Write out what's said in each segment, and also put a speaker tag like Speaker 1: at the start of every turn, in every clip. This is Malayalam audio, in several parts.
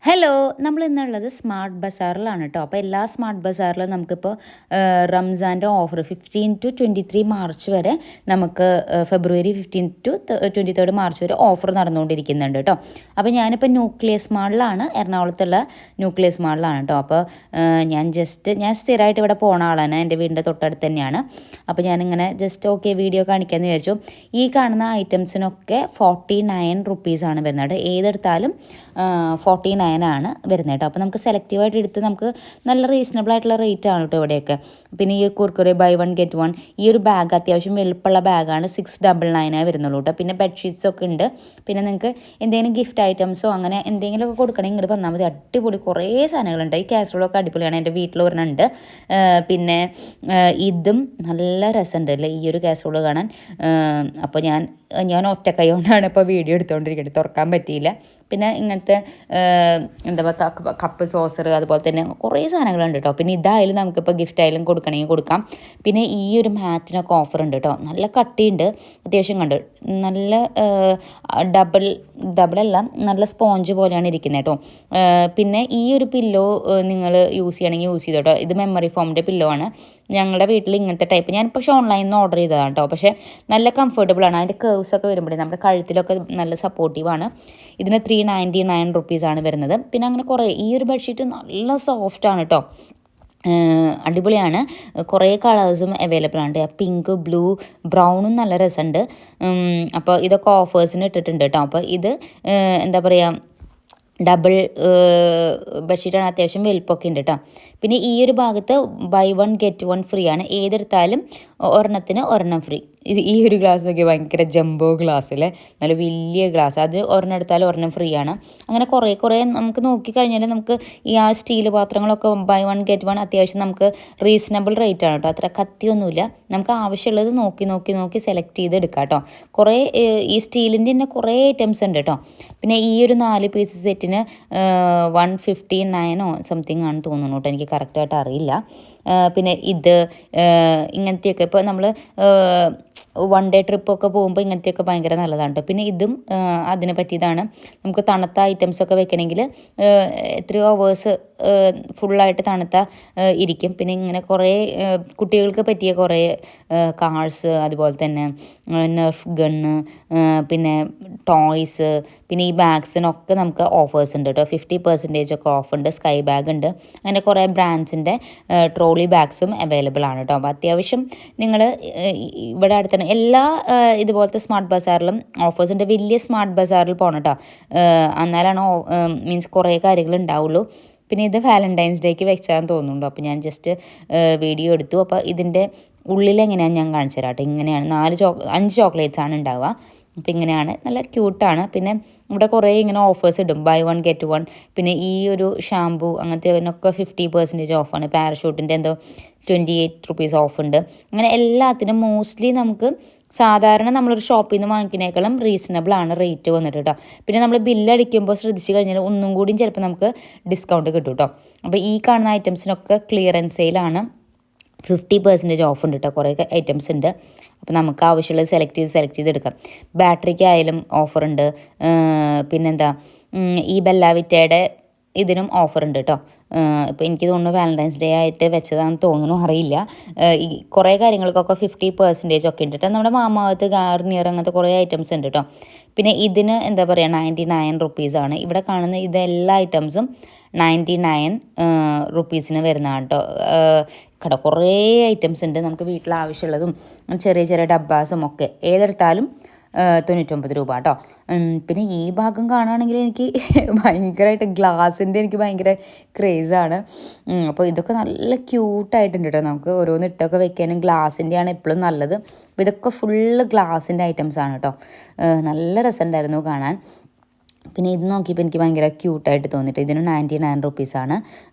Speaker 1: ഹലോ നമ്മൾ ഇന്നുള്ളത് സ്മാർട്ട് ബസാറിലാണ് കേട്ടോ. അപ്പോൾ എല്ലാ സ്മാർട്ട് ബസാറിലും നമുക്കിപ്പോൾ റംസാൻ്റെ ഓഫർ 15 to 23 മാർച്ച് വരെ നമുക്ക് ഫെബ്രുവരി 15 to 23 മാർച്ച് വരെ ഓഫർ നടന്നുകൊണ്ടിരിക്കുന്നുണ്ട് കേട്ടോ. അപ്പോൾ ഞാനിപ്പോൾ ന്യൂക്ലിയസ് മാളിലാണ്, എറണാകുളത്തുള്ള ന്യൂക്ലിയസ് മാളിലാണ് കേട്ടോ. അപ്പോൾ ഞാൻ സ്ഥിരമായിട്ട് ഇവിടെ പോണ ആളാണ്, എൻ്റെ വീടിൻ്റെ തൊട്ടടുത്ത് തന്നെയാണ്. അപ്പോൾ ഞാനിങ്ങനെ ജസ്റ്റ് വീഡിയോ കാണിക്കാമെന്ന് വിചാരിച്ചു. ഈ കാണുന്ന ഐറ്റംസിനൊക്കെ 49 റുപ്പീസാണ് വരുന്നത്. ഏതെടുത്താലും 49 ആണ് വരുന്നത് കേട്ടോ. അപ്പോൾ നമുക്ക് സെലക്റ്റീവായിട്ട് എടുത്ത് നമുക്ക് നല്ല റീസണബിൾ ആയിട്ടുള്ള റേറ്റ് ആണ് കേട്ടോ ഇവിടെയൊക്കെ. പിന്നെ ഈ Kurkure buy one get one, ഈ ഒരു ബാഗ് അത്യാവശ്യം വലുപ്പമുള്ള ബാഗാണ്, 699 വരുന്നുള്ളൂ കേട്ടോ. പിന്നെ ബെഡ്ഷീറ്റ്സ് ഒക്കെ ഉണ്ട്. പിന്നെ നിങ്ങൾക്ക് എന്തെങ്കിലും ഗിഫ്റ്റ് ഐറ്റംസോ അങ്ങനെ എന്തെങ്കിലുമൊക്കെ കൊടുക്കണമെങ്കിൽ ഇങ്ങോട്ട് വന്നാൽ മതി. അടിപൊളി കുറേ സാധനങ്ങളുണ്ട്. ഈ കാസറോളൊക്കെ അടിപൊളിയാണ്, എൻ്റെ വീട്ടിൽ ഒരെണ്ണമുണ്ട്. പിന്നെ ഇതും നല്ല രസമുണ്ട് അല്ലേ ഈ ഒരു കാസറോൾ കാണാൻ. അപ്പോൾ ഞാൻ ഒറ്റ കൈ കൊണ്ടാണ് ഇപ്പോൾ വീഡിയോ എടുത്തുകൊണ്ടിരിക്കുന്നത്, തുറക്കാൻ പറ്റിയില്ല. പിന്നെ ഇങ്ങനത്തെ എന്താ പറയുക കപ്പ് സോസർ, അതുപോലെ തന്നെ കുറേ സാധനങ്ങളുണ്ട് കേട്ടോ. പിന്നെ ഇതായാലും നമുക്കിപ്പോൾ ഗിഫ്റ്റ് ആയാലും കൊടുക്കണമെങ്കിൽ കൊടുക്കാം. പിന്നെ ഈ ഒരു മാറ്റിനൊക്കെ ഓഫർ ഉണ്ട് കേട്ടോ. നല്ല കട്ടിയുണ്ട്, അത്യാവശ്യം കണ്ട് നല്ല ഡബിളല്ല, നല്ല സ്പോഞ്ച് പോലെയാണ് ഇരിക്കുന്നത് കേട്ടോ. പിന്നെ ഈ ഒരു പില്ലോ നിങ്ങൾ യൂസ് ചെയ്യണമെങ്കിൽ യൂസ് ചെയ്തോ കേട്ടോ. ഇത് മെമ്മറി ഫോമിൻ്റെ പില്ലോ ആണ്. ഞങ്ങളുടെ വീട്ടിൽ ഇങ്ങനത്തെ ടൈപ്പ് ഞാൻ പക്ഷേ ഓൺലൈനിൽ നിന്ന് ഓർഡർ ചെയ്തതാണ് കേട്ടോ. പക്ഷേ നല്ല കംഫർട്ടബിൾ ആണ്. അതിൻ്റെ കേവ്സൊക്കെ വരുമ്പോഴേ നമ്മുടെ കഴുത്തിലൊക്കെ നല്ല സപ്പോർട്ടീവാണ്. ഇതിന് 399 റുപ്പീസാണ് വരുന്നത്. പിന്നെ അങ്ങനെ കുറേ ഈ ഒരു ബെഡ്ഷീറ്റ് നല്ല സോഫ്റ്റാണ് കേട്ടോ, അടിപൊളിയാണ്. കുറേ കളേഴ്സും അവൈലബിൾ ആണ്. പിങ്ക്, ബ്ലൂ, ബ്രൗണും നല്ല രസമുണ്ട്. അപ്പോൾ ഇതൊക്കെ ഓഫേഴ്സിന് ഇട്ടിട്ടുണ്ട് കേട്ടോ. അപ്പോൾ ഇത് എന്താ പറയുക ഡബിൾ ബെഡ്ഷീറ്റാണ്, അത്യാവശ്യം വലുപ്പമൊക്കെ ഉണ്ട് കേട്ടോ. പിന്നെ ഈ ഒരു ഭാഗത്ത് buy one get one free ആണ്. ഏതെടുത്താലും ഒരെണ്ണത്തിന് ഒരെണ്ണം ഫ്രീ. ഈ ഒരു ഗ്ലാസ് നോക്കി ഭയങ്കര ജംബോ ഗ്ലാസ് അല്ലേ, നല്ല വലിയ ഗ്ലാസ്. അത് ഒരെണ്ണം എടുത്താലും ഒരെണ്ണം ഫ്രീ ആണ്. അങ്ങനെ കുറേ നമുക്ക് നോക്കിക്കഴിഞ്ഞാൽ നമുക്ക് ഈ ആ സ്റ്റീൽ പാത്രങ്ങളൊക്കെ ബൈ വൺ ഗെറ്റ് വൺ അത്യാവശ്യം നമുക്ക് റീസണബിൾ റേറ്റ് ആണ് കേട്ടോ. അത്ര കത്തിയൊന്നുമില്ല. നമുക്ക് ആവശ്യമുള്ളത് നോക്കി സെലക്ട് ചെയ്ത് എടുക്കാം കേട്ടോ. കുറേ ഈ സ്റ്റീലിൻ്റെ തന്നെ കുറേ ഐറ്റംസ് ഉണ്ട് കേട്ടോ. പിന്നെ ഈ ഒരു 4 പീസ് സെറ്റിന് 159 സംതിങ് ആണ് തോന്നുന്നു കേട്ടോ, എനിക്ക് കറക്റ്റായിട്ട് അറിയില്ല. പിന്നെ ഇത് ഇങ്ങനത്തെയൊക്കെ ഇപ്പോൾ നമ്മൾ വൺ ഡേ ട്രിപ്പൊക്കെ പോകുമ്പോൾ ഇങ്ങനത്തെയൊക്കെ ഭയങ്കര നല്ലതാണ് കേട്ടോ. പിന്നെ ഇതും അതിനെ പറ്റിയതാണ്. നമുക്ക് തണുത്ത ഐറ്റംസൊക്കെ വെക്കണമെങ്കിൽ എത്രയോ അവേഴ്സ് ഫുള്ളായിട്ട് തണുത്ത ഇരിക്കും. പിന്നെ ഇങ്ങനെ കുറേ കുട്ടികൾക്ക് പറ്റിയ കുറേ കാർസ്, അതുപോലെ തന്നെ നെർഫ് ഗണ്ണ്, പിന്നെ ടോയ്സ്, പിന്നെ ഈ ബാഗ്സിനൊക്കെ നമുക്ക് ഓഫേഴ്സ് ഉണ്ട് കേട്ടോ. 50% ഒക്കെ ഓഫ് ഉണ്ട്. സ്കൈ ബാഗ് ഉണ്ട്. അങ്ങനെ കുറേ ബ്രാൻഡ്സിൻ്റെ ട്രോളി ബാഗ്സും അവൈലബിൾ ആണ് കേട്ടോ. അപ്പോൾ അത്യാവശ്യം നിങ്ങൾ ഇവിടെ അടുത്ത് തന്നെ എല്ലാ ഇതുപോലത്തെ സ്മാർട്ട് ബസാറിലും ഓഫേഴ്സ് ഉണ്ട്. വലിയ സ്മാർട്ട് ബസാറിൽ പോകണം കേട്ടോ, എന്നാലാണ് മീൻസ് കുറേ കാര്യങ്ങൾ ഉണ്ടാവുള്ളൂ. പിന്നെ ഇത് വാലൻറ്റൈൻസ് ഡേക്ക് വെച്ചാന്ന് തോന്നുന്നുണ്ടോ. അപ്പോൾ ഞാൻ ജസ്റ്റ് വീഡിയോ എടുത്തു. അപ്പോൾ ഇതിൻ്റെ ഉള്ളിലെങ്ങനെയാണ് ഞാൻ കാണിച്ചു തരാം കേട്ടോ. ഇങ്ങനെയാണ് 5 ചോക്ലേറ്റ്സ് ആണ് ഉണ്ടാവുക. അപ്പോൾ ഇങ്ങനെയാണ്, നല്ല ക്യൂട്ടാണ്. പിന്നെ ഇവിടെ കുറേ ഇങ്ങനെ ഓഫേഴ്സ് ഇടും, ബൈ വൺ ഗെറ്റ് വൺ. പിന്നെ ഈ ഒരു ഷാമ്പൂ അങ്ങനത്തെ 50% ഓഫാണ്. പാരഷൂട്ടിൻ്റെ എന്തോ 28 റുപ്പീസ് ഓഫ് ഉണ്ട്. അങ്ങനെ എല്ലാത്തിനും മോസ്റ്റ്ലി നമുക്ക് സാധാരണ നമ്മളൊരു ഷോപ്പിൽ നിന്ന് വാങ്ങിക്കുന്നതിനേക്കാളും റീസണബിൾ ആണ് റേറ്റ് വന്നിട്ട് കേട്ടോ. പിന്നെ നമ്മൾ ബില്ലടിക്കുമ്പോൾ ശ്രദ്ധിച്ച് കഴിഞ്ഞാൽ ഒന്നും കൂടിയും ചിലപ്പോൾ നമുക്ക് ഡിസ്കൗണ്ട് കിട്ടും കേട്ടോ. അപ്പോൾ ഈ കാണുന്ന ഐറ്റംസിനൊക്കെ ക്ലിയറൻസ് സെയിലാണ്, 50% ഓഫ് ഉണ്ട് കേട്ടോ. കുറേ ഐറ്റംസ് ഉണ്ട്. അപ്പോൾ നമുക്ക് ആവശ്യമുള്ളത് സെലക്ട് ചെയ്ത് എടുക്കാം. ബാറ്ററിക്കായാലും ഓഫറുണ്ട്. പിന്നെന്താ ഈ ബെല്ലാവിറ്റയുടെ ഇതിനും ഓഫറുണ്ട് കേട്ടോ. ഇപ്പോൾ എനിക്ക് തോന്നുന്നു വാലൻറ്റൈൻസ് ഡേ ആയിട്ട് വെച്ചതാണെന്ന് തോന്നുന്നു, അറിയില്ല. ഈ കുറേ കാര്യങ്ങൾക്കൊക്കെ 50% ഒക്കെ ഉണ്ട് കേട്ടോ. നമ്മുടെ മാമാവത്ത്, ഗാർണിയർ, അങ്ങനത്തെ കുറേ ഐറ്റംസ് ഉണ്ട് കേട്ടോ. പിന്നെ ഇതിന് എന്താ പറയുക 99 റുപ്പീസാണ്. ഇവിടെ കാണുന്ന ഇതെല്ലാ ഐറ്റംസും 99 റുപ്പീസിന് വരുന്നതാണ് കേട്ടോ. കുറേ ഐറ്റംസ് ഉണ്ട്. നമുക്ക് വീട്ടിൽ ആവശ്യമുള്ളതും ചെറിയ ഡബ്ബാസും ഒക്കെ ഏതെടുത്താലും 99 രൂപ കേട്ടോ. പിന്നെ ഈ ഭാഗം കാണുകയാണെങ്കിൽ എനിക്ക് ഭയങ്കരമായിട്ട് ഗ്ലാസിൻ്റെ എനിക്ക് ഭയങ്കര ക്രേസാണ്. അപ്പോൾ ഇതൊക്കെ നല്ല ക്യൂട്ടായിട്ടുണ്ട് കേട്ടോ. നമുക്ക് ഓരോന്ന് ഇട്ടൊക്കെ വെക്കാനും ഗ്ലാസിൻ്റെയാണ് എപ്പോഴും നല്ലത്. അപ്പോൾ ഇതൊക്കെ ഫുള്ള് ഗ്ലാസിൻ്റെ ഐറ്റംസാണ് കേട്ടോ. നല്ല രസമുണ്ടായിരുന്നു കാണാൻ. പിന്നെ ഇത് നോക്കിയപ്പോൾ എനിക്ക് ഭയങ്കര ക്യൂട്ടായിട്ട് തോന്നിയിട്ട് ഇതിന് 99 റുപ്പീസാണ്.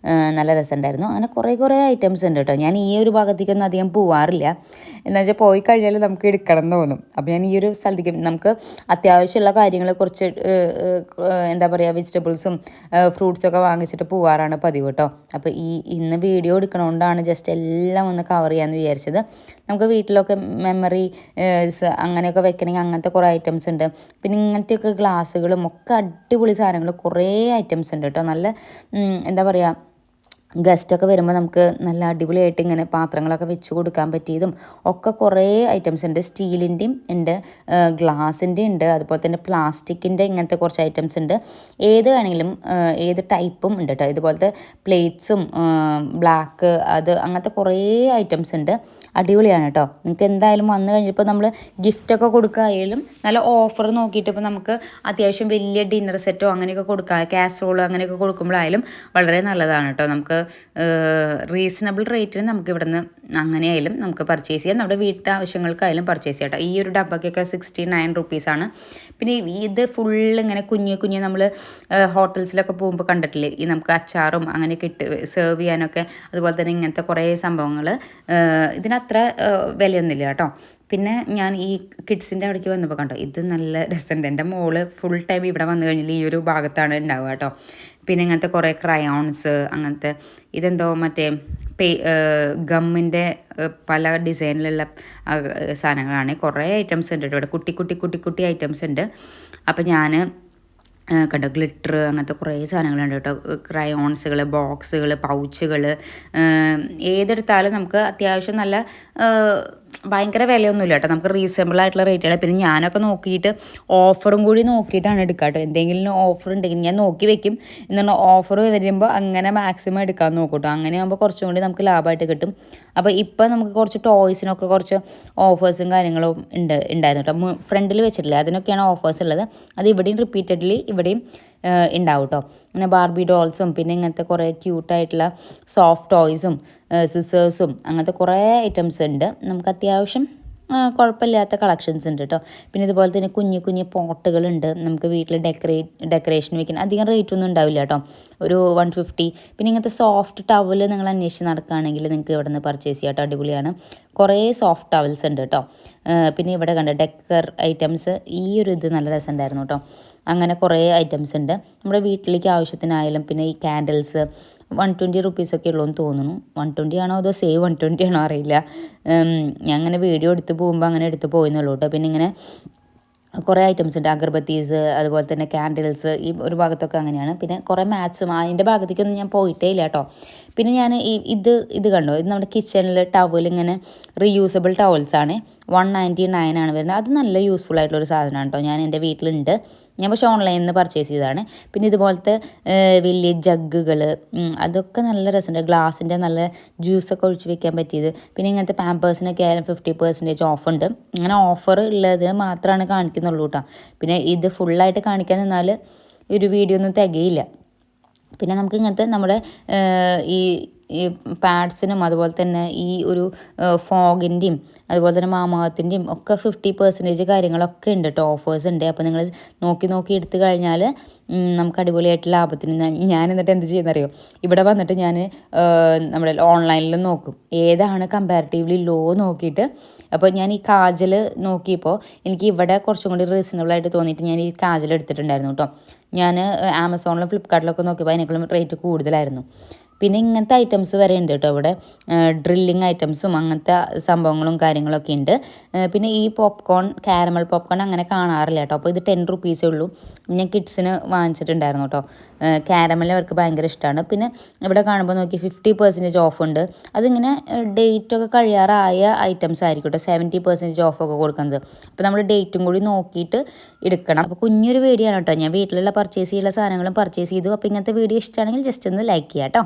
Speaker 1: നല്ല രസമുണ്ടായിരുന്നു. അങ്ങനെ കുറേ ഐറ്റംസ് ഉണ്ട് കേട്ടോ. ഞാൻ ഈ ഒരു ഭാഗത്തേക്കൊന്നും അധികം പോവാറില്ല. എന്താ വെച്ചാൽ പോയി കഴിഞ്ഞാൽ നമുക്ക് എടുക്കണം എന്ന് തോന്നും. അപ്പോൾ ഞാൻ ഈ ഒരു സ്ഥലത്തേക്ക് നമുക്ക് അത്യാവശ്യമുള്ള കാര്യങ്ങൾ കുറച്ച് എന്താ പറയുക വെജിറ്റബിൾസും ഫ്രൂട്ട്സൊക്കെ വാങ്ങിച്ചിട്ട് പോവാറാണ് പതിവ് കേട്ടോ. അപ്പോൾ ഇന്ന് വീഡിയോ എടുക്കണോണ്ടാണ് ജസ്റ്റ് എല്ലാം ഒന്ന് കവർ ചെയ്യാമെന്ന് വിചാരിച്ചത്. നമുക്ക് വീട്ടിലൊക്കെ മെമ്മറി അങ്ങനെയൊക്കെ വെക്കണമെങ്കിൽ അങ്ങനത്തെ കുറേ ഐറ്റംസ് ഉണ്ട്. പിന്നെ ഇങ്ങനത്തെയൊക്കെ ഗ്ലാസ്സുകളും ഒക്കെ അടിപൊളി സാധനങ്ങൾ കുറേ ഐറ്റംസ് ഉണ്ട് കേട്ടോ. നല്ല എന്താ പറയുക, ഗസ്റ്റൊക്കെ വരുമ്പോൾ നമുക്ക് നല്ല അടിപൊളിയായിട്ട് ഇങ്ങനെ പാത്രങ്ങളൊക്കെ വെച്ച് കൊടുക്കാൻ പറ്റിയതും ഒക്കെ കുറേ ഐറ്റംസ് ഉണ്ട്. സ്റ്റീലിൻ്റെയും ഉണ്ട്, ഗ്ലാസിൻ്റെ ഉണ്ട്, അതുപോലെ തന്നെ പ്ലാസ്റ്റിക്കിൻ്റെ ഇങ്ങനത്തെ കുറച്ച് ഐറ്റംസ് ഉണ്ട്. ഏത് വേണമെങ്കിലും ഏത് ടൈപ്പും ഉണ്ട് കേട്ടോ. ഇതുപോലത്തെ പ്ലേറ്റ്സും ബ്ലാക്ക് അത് അങ്ങനത്തെ കുറേ ഐറ്റംസ് ഉണ്ട്. അടിപൊളിയാണ് കേട്ടോ. നിങ്ങൾക്ക് എന്തായാലും വന്നു കഴിഞ്ഞപ്പോൾ നമ്മൾ ഗിഫ്റ്റൊക്കെ കൊടുക്കുകയായാലും നല്ല ഓഫർ നോക്കിയിട്ട് ഇപ്പോൾ നമുക്ക് അത്യാവശ്യം വലിയ ഡിന്നർ സെറ്റോ അങ്ങനെയൊക്കെ കൊടുക്കുക, കാസറോൾ അങ്ങനെയൊക്കെ കൊടുക്കുമ്പോഴായാലും വളരെ നല്ലതാണ് കേട്ടോ. നമുക്ക് റീസണബിൾ റേറ്റിന് നമുക്ക് ഇവിടുന്ന് അങ്ങനെയായാലും നമുക്ക് പർച്ചേസ് ചെയ്യാം. നമ്മുടെ വീട്ടാവശ്യങ്ങൾക്കായാലും പർച്ചേസ് ചെയ്യാം കേട്ടോ. ഈ ഒരു ഡബ്ബയ്ക്കൊക്കെ 69 റുപ്പീസാണ്. പിന്നെ ഇത് ഫുള്ള് ഇങ്ങനെ കുഞ്ഞ് നമ്മൾ ഹോട്ടൽസിലൊക്കെ പോകുമ്പോൾ കണ്ടിട്ടില്ലേ, ഈ നമുക്ക് അച്ചാറും അങ്ങനെയൊക്കെ ഇട്ട് സെർവ് ചെയ്യാനൊക്കെ, അതുപോലെ തന്നെ ഇങ്ങനത്തെ കുറേ സംഭവങ്ങൾ. ഇതിനത്ര വിലയൊന്നുമില്ല കേട്ടോ. പിന്നെ ഞാൻ ഈ കിഡ്സിൻ്റെ അവിടേക്ക് വന്നപ്പോൾ കണ്ടോ, ഇത് നല്ല രസമുണ്ട്. എൻ്റെ മോള് ഫുൾ ടൈം ഇവിടെ വന്നു കഴിഞ്ഞാൽ ഈ ഒരു ഭാഗത്താണ് ഉണ്ടാവുക കേട്ടോ. പിന്നെ ഇങ്ങനത്തെ കുറേ ക്രയോൺസ് അങ്ങനത്തെ, ഇതെന്തോ മറ്റേ ഗമ്മിൻ്റെ പല ഡിസൈനിലുള്ള സാധനങ്ങളാണ്. കുറേ ഐറ്റംസ് ഉണ്ട് ഇവിടെ, കുട്ടി ഐറ്റംസ് ഉണ്ട്. അപ്പോൾ ഞാൻ കണ്ടോ ഗ്ലിറ്റർ അങ്ങനത്തെ കുറേ സാധനങ്ങളുണ്ട് കേട്ടോ. ക്രയോൺസുകൾ, ബോക്സുകൾ, പൗച്ചുകൾ, ഏതെടുത്താലും നമുക്ക് അത്യാവശ്യം നല്ല ഭയങ്കര വിലയൊന്നുമില്ല കേട്ടോ. നമുക്ക് റീസണബിൾ ആയിട്ടുള്ള റേറ്റുകൾ. പിന്നെ ഞാനൊക്കെ നോക്കിയിട്ട് ഓഫറും കൂടി നോക്കിയിട്ടാണ് എടുക്കുക കേട്ടോ. എന്തെങ്കിലും ഓഫർ ഉണ്ടെങ്കിൽ ഞാൻ നോക്കി വെക്കും. എന്നാൽ ഓഫർ വരുമ്പോൾ അങ്ങനെ മാക്സിമം എടുക്കാൻ നോക്കും കേട്ടോ. അങ്ങനെ ആകുമ്പോൾ കുറച്ചും കൂടി നമുക്ക് ലാഭമായിട്ട് കിട്ടും. അപ്പോൾ ഇപ്പോൾ നമുക്ക് കുറച്ച് ടോയ്സിനൊക്കെ കുറച്ച് ഓഫേഴ്സും കാര്യങ്ങളും ഉണ്ടായിരുന്നു കേട്ടോ. ഫ്രണ്ടിൽ വെച്ചിട്ടില്ല, അതിനൊക്കെയാണ് ഓഫേഴ്സ് ഉള്ളത്. അത് ഇവിടെയും റിപ്പീറ്റഡ്ലി ഇവിടെയും ഉണ്ടാവും കേട്ടോ. പിന്നെ ബാർബി ഡോൾസും പിന്നെ ഇങ്ങനത്തെ കുറേ ക്യൂട്ടായിട്ടുള്ള സോഫ്റ്റ് ടോയ്സും സിസേഴ്സും അങ്ങനത്തെ കുറേ ഐറ്റംസ് ഉണ്ട്. നമുക്ക് അത്യാവശ്യം കുഴപ്പമില്ലാത്ത കളക്ഷൻസ് ഉണ്ട് കേട്ടോ. പിന്നെ ഇതുപോലെ തന്നെ കുഞ്ഞു പോട്ടുകളുണ്ട്, നമുക്ക് വീട്ടിൽ ഡെക്കറേഷൻ വെക്കാൻ. അധികം റേറ്റ് ഒന്നും ഉണ്ടാവില്ല കേട്ടോ, ഒരു 150. പിന്നെ ഇങ്ങനത്തെ സോഫ്റ്റ് ടവൽ നിങ്ങൾ അന്വേഷിച്ച് നടക്കുകയാണെങ്കിൽ നിങ്ങൾക്ക് ഇവിടെ നിന്ന് പർച്ചേസ് ചെയ്യാം കേട്ടോ. അടിപൊളിയാണ്. കുറേ സോഫ്റ്റ് ടവൽസ് ഉണ്ട് കേട്ടോ. പിന്നെ ഇവിടെ കണ്ട ഡെക്കർ ഐറ്റംസ്, ഈ ഒരു ഇത് നല്ല രസമുണ്ടായിരുന്നു കേട്ടോ. അങ്ങനെ കുറേ ഐറ്റംസ് ഉണ്ട് നമ്മുടെ വീട്ടിലേക്ക് ആവശ്യത്തിനായാലും. പിന്നെ ഈ കാൻഡിൽസ് 120 റുപ്പീസൊക്കെ ഉള്ളൂ എന്ന് തോന്നുന്നു. 120 ആണോ അതോ സേവ് 120 ആണോ അറിയില്ല. ഞാൻ അങ്ങനെ വീഡിയോ എടുത്ത് പോകുമ്പോൾ അങ്ങനെ എടുത്ത് പോയെന്നുള്ളൂ കേട്ടോ. പിന്നെ ഇങ്ങനെ കുറേ ഐറ്റംസ് ഉണ്ട്, അഗർബത്തീസ്, അതുപോലെ തന്നെ കാൻഡിൽസ്, ഈ ഒരു ഭാഗത്തൊക്കെ അങ്ങനെയാണ്. പിന്നെ കുറേ മാറ്റ്സും അതിൻ്റെ ഭാഗത്തേക്കൊന്നും ഞാൻ പോയിട്ടേ ഇല്ല കേട്ടോ. പിന്നെ ഞാൻ ഇത് കണ്ടോ, ഇത് നമ്മുടെ കിച്ചണിൽ ടവൽ ഇങ്ങനെ റീയൂസബിൾ ടവൽസാണ്. 199 ആണ് വരുന്നത്. അത് നല്ല യൂസ്ഫുൾ ആയിട്ടുള്ളൊരു സാധനമാണ് കേട്ടോ. ഞാൻ എൻ്റെ വീട്ടിലുണ്ട്, ഞാൻ പക്ഷേ ഓൺലൈനിൽ നിന്ന് പർച്ചേസ് ചെയ്തതാണ്. പിന്നെ ഇതുപോലത്തെ വലിയ ജഗ്ഗുകൾ, അതൊക്കെ നല്ല രസമുണ്ട്. ഗ്ലാസിൻ്റെ നല്ല ജ്യൂസൊക്കെ ഒഴിച്ച് വെക്കാൻ പറ്റിയത്. പിന്നെ ഇങ്ങനത്തെ പാമ്പേഴ്സിനൊക്കെ ആയാലും 50% ഓഫ് ഉണ്ട്. അങ്ങനെ ഓഫർ ഉള്ളത് മാത്രമാണ് കാണിക്കുന്നുള്ളൂ കേട്ടോ. പിന്നെ ഇത് ഫുള്ളായിട്ട് കാണിക്കാൻ നിന്നാൽ ഒരു വീഡിയോ ഒന്നും തികയില്ല. പിന്നെ നമുക്ക് ഇങ്ങനത്തെ നമ്മുടെ ഈ പാഡ്സിനും അതുപോലെ തന്നെ ഈ ഒരു ഫോഗിൻ്റെയും അതുപോലെ തന്നെ മാമാത്തിൻ്റെയും ഒക്കെ 50% കാര്യങ്ങളൊക്കെ ഉണ്ട് കേട്ടോ, ഓഫേഴ്സ് ഉണ്ട്. അപ്പോൾ നിങ്ങൾ നോക്കി എടുത്തു കഴിഞ്ഞാൽ നമുക്ക് അടിപൊളിയായിട്ട് ലാഭത്തിന്. ഞാൻ എന്നിട്ട് എന്ത് ചെയ്യുന്നറിയോ, ഇവിടെ വന്നിട്ട് ഞാൻ നമ്മുടെ ഓൺലൈനിൽ നോക്കും ഏതാണ് കമ്പാരിറ്റീവ്ലി ലോ നോക്കിയിട്ട്. അപ്പോൾ ഞാൻ ഈ കാജൽ നോക്കിയപ്പോൾ എനിക്ക് ഇവിടെ കുറച്ചും കൂടി റീസണബിളായിട്ട് തോന്നിയിട്ട് ഞാൻ ഈ കാജൽ എടുത്തിട്ടുണ്ടായിരുന്നു കേട്ടോ. ഞാൻ ആമസോണിലും ഫ്ലിപ്കാർട്ടിലൊക്കെ നോക്കിയപ്പോൾ അതിനേക്കാളും റേറ്റ് കൂടുതലായിരുന്നു. പിന്നെ ഇങ്ങനത്തെ ഐറ്റംസ് വരെ ഉണ്ട് കേട്ടോ ഇവിടെ, ഡ്രില്ലിങ് ഐറ്റംസും അങ്ങനത്തെ സംഭവങ്ങളും കാര്യങ്ങളൊക്കെ ഉണ്ട്. പിന്നെ ഈ കാരമൽ പോപ്കോൺ അങ്ങനെ കാണാറില്ല കേട്ടോ. അപ്പോൾ ഇത് 10 റുപ്പീസേ ഉള്ളൂ. ഞാൻ കിഡ്സിന് വാങ്ങിച്ചിട്ടുണ്ടായിരുന്നു കേട്ടോ. കാരമൽ അവർക്ക് ഭയങ്കര ഇഷ്ടമാണ്. പിന്നെ ഇവിടെ കാണുമ്പോൾ നോക്കി 50% ഓഫ് ഉണ്ട്. അതിങ്ങനെ ഡേറ്റൊക്കെ കഴിയാറായ ഐറ്റംസ് ആയിരിക്കും കേട്ടോ, 70% ഓഫൊക്കെ കൊടുക്കുന്നത്. അപ്പോൾ നമ്മൾ ഡേറ്റും കൂടി നോക്കിയിട്ട് എടുക്കണം. അപ്പോൾ കുഞ്ഞൊരു വീഡിയോ ആണ് കേട്ടോ. ഞാൻ വീട്ടിലുള്ള പർച്ചേസ് ചെയ്യുന്ന സാധനങ്ങളും പർച്ചേസ് ചെയ്തു. അപ്പോൾ ഇങ്ങനത്തെ വീഡിയോ ഇഷ്ടമാണെങ്കിൽ ജസ്റ്റ് ഒന്ന് ലൈക്ക് ചെയ്യാം കേട്ടോ.